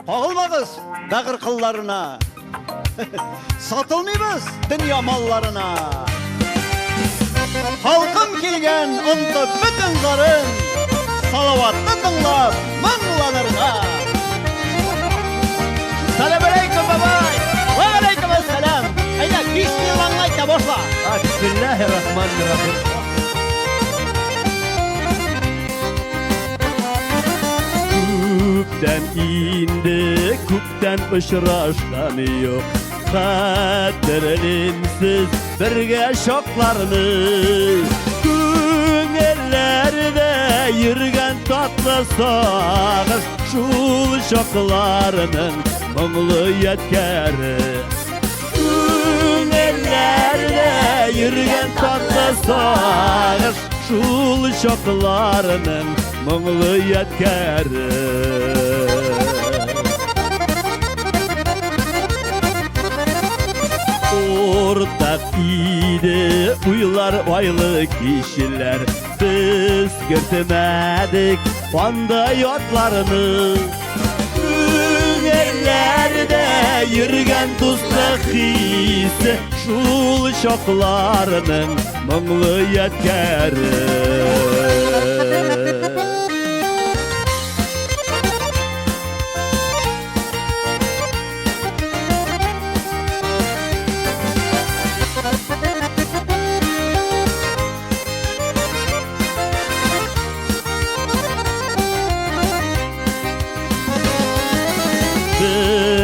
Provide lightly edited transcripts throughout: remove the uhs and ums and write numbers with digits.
Kağılmağız dağır kıllarına. Satılmayız dünya mallarına. Halkım kelgen ıntı bütün zarın, salavatlı dinlap manglanırına. Selam aleyküm babay. Ve aleyküm selam. Hayda bismillahirrahmanirrahim başla. Bismillahirrahmanirrahim. Küpten indi, küpten ışıraşlanıyor. Kaderelinsiz birge şoklarını. Gün ellerde yürgen tatlı sağır, şul şoklarının mınglı yetkeri. Gün ellerde yürgen tatlı sağır, şul şoklarının mınglı yetkeri. Ortak idi uylar vaylı kişiler, biz görtemedik onda yotlarını. Ellerde yürgen dostluk hissi, şul şoklarının mınglı yetkeri.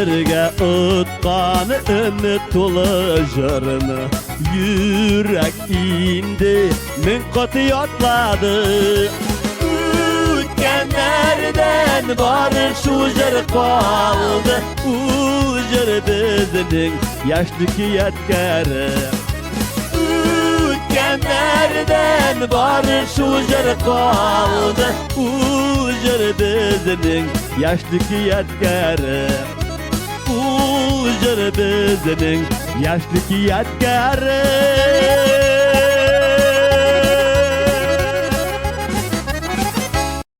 Birge ıtkan ümit tolu jırını, yürek indi min kotu yotladı. Ütkenlerden barı şu jır kaldı, u jır bizning yaşlıki yetkeri. Ütkenlerden barı şu jır kaldı, u jır bizning yaşlıki yetkeri. U jır bizning yaşlıki yetkeri.